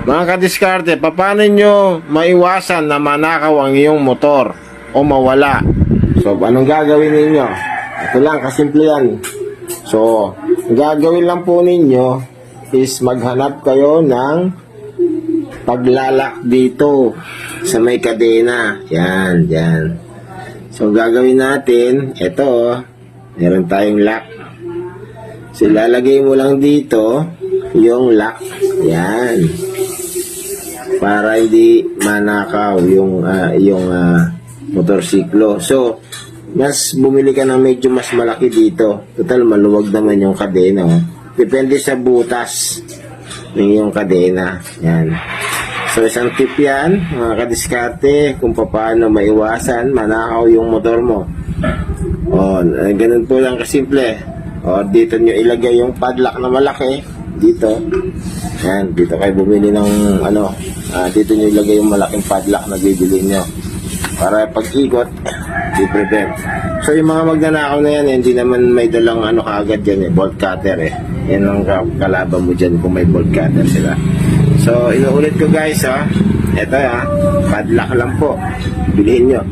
Mga kadiskarte, paano nyo maiwasan na manakaw ang iyong motor o mawala? So, anong gagawin ninyo? Ito lang, kasimple yan. So, gagawin lang po ninyo is maghanap kayo ng paglalak dito sa may kadena. Yan, yan. So, gagawin natin, ito, meron tayong lock. So, ilalagay mo lang dito yung lock. Yan. Para hindi manakaw yung motorsiklo. So, mas bumili ka ng medyo mas malaki dito. Total, maluwag naman yung kadena. Oh. Depende sa butas ng yung kadena. Yan. So, isang tip yan, mga kadiskarte, kung paano maiwasan, manakaw yung motor mo. O, ganun po lang kasimple. O, dito nyo ilagay yung padlock na malaki. Dito. Yan, dito kayo bumili ng, dito nyo ilagay yung malaking padlock na bibili nyo. Para pag-ikot, i-prevent. So, yung mga magnanakaw na yan, hindi naman may dalang kaagad yan bolt cutter Yan ang kalaban mo dyan kung may bolt cutter sila. So, inuulit ko guys, ito padlock lang po. Bilhin nyo.